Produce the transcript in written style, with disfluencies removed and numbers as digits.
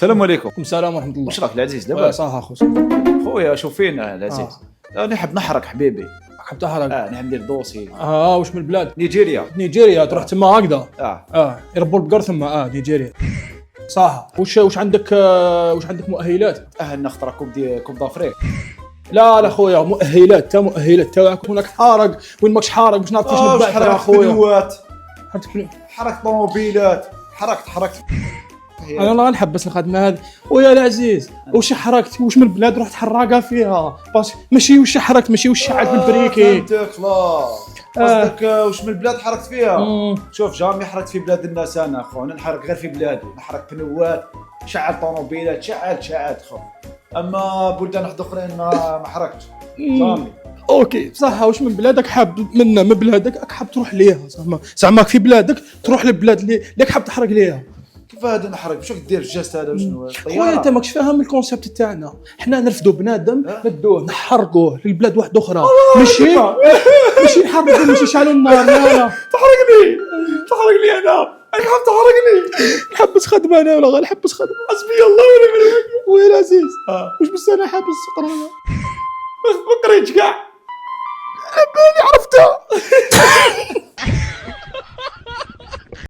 السلام عليكم. السلام ورحمة الله. واش راك العزيز دابا؟ صح اخو. خويا شوف فينا العزيز. انا نحب نحرق حبيبي. حاب تحرق؟ نحب ندير دوسي. واش من البلاد؟ نيجيريا تروح تما هكذا؟ يربوا البقر ثم نيجيريا. صح. واش عندك مؤهلات؟ تأهلنا خطره كوب دافريك. لا خويا، مؤهلات تاعك هناك حارق وين ماكش حارق باش نعرف كيفاش نبعث يا خويا. حركت طوموبيلات حركت انا غنحب بس الخدمه هذه. ويا العزيز واش حركت؟ واش من البلاد رحت حراقه فيها باش ماشي واش حركت، ماشي واش شعلت بالبريكي. فهمتك خلاص. قصدك واش من البلاد حركت فيها؟ شوف جامي حركت في بلاد الناس انا خو، انا نحرق غير في بلادي، نحرق بنوات، شعل طوموبيلات، شعلت خو. اما بلدان واحد اخرين ما حركتش جامي. اوكي صح. واش من بلادك حاب من بلادك حاب تروح ليها؟ زعما في بلادك تروح للبلاد اللي حاب تحرق ليها. كيف هذا نحرق؟ واش دير الجاست هذا وشنو؟ خويا انت ماكش فاهم الكونسيبت تاعنا. حنا نرفدوا بنادم ندوه نحرقوه للبلاد واحده اخرى، ماشي نحرقوه، ماشي نشعلوا النار. لا تحرق لي انا حاب تحرقني. نحبس خدمه انا ولا غنحبس خدمه؟ حسبي الله ونعم الوكيل. ويا العزيز واش بس انا حابس القرايه؟ ما قريتش كاع. بالي عرفتها.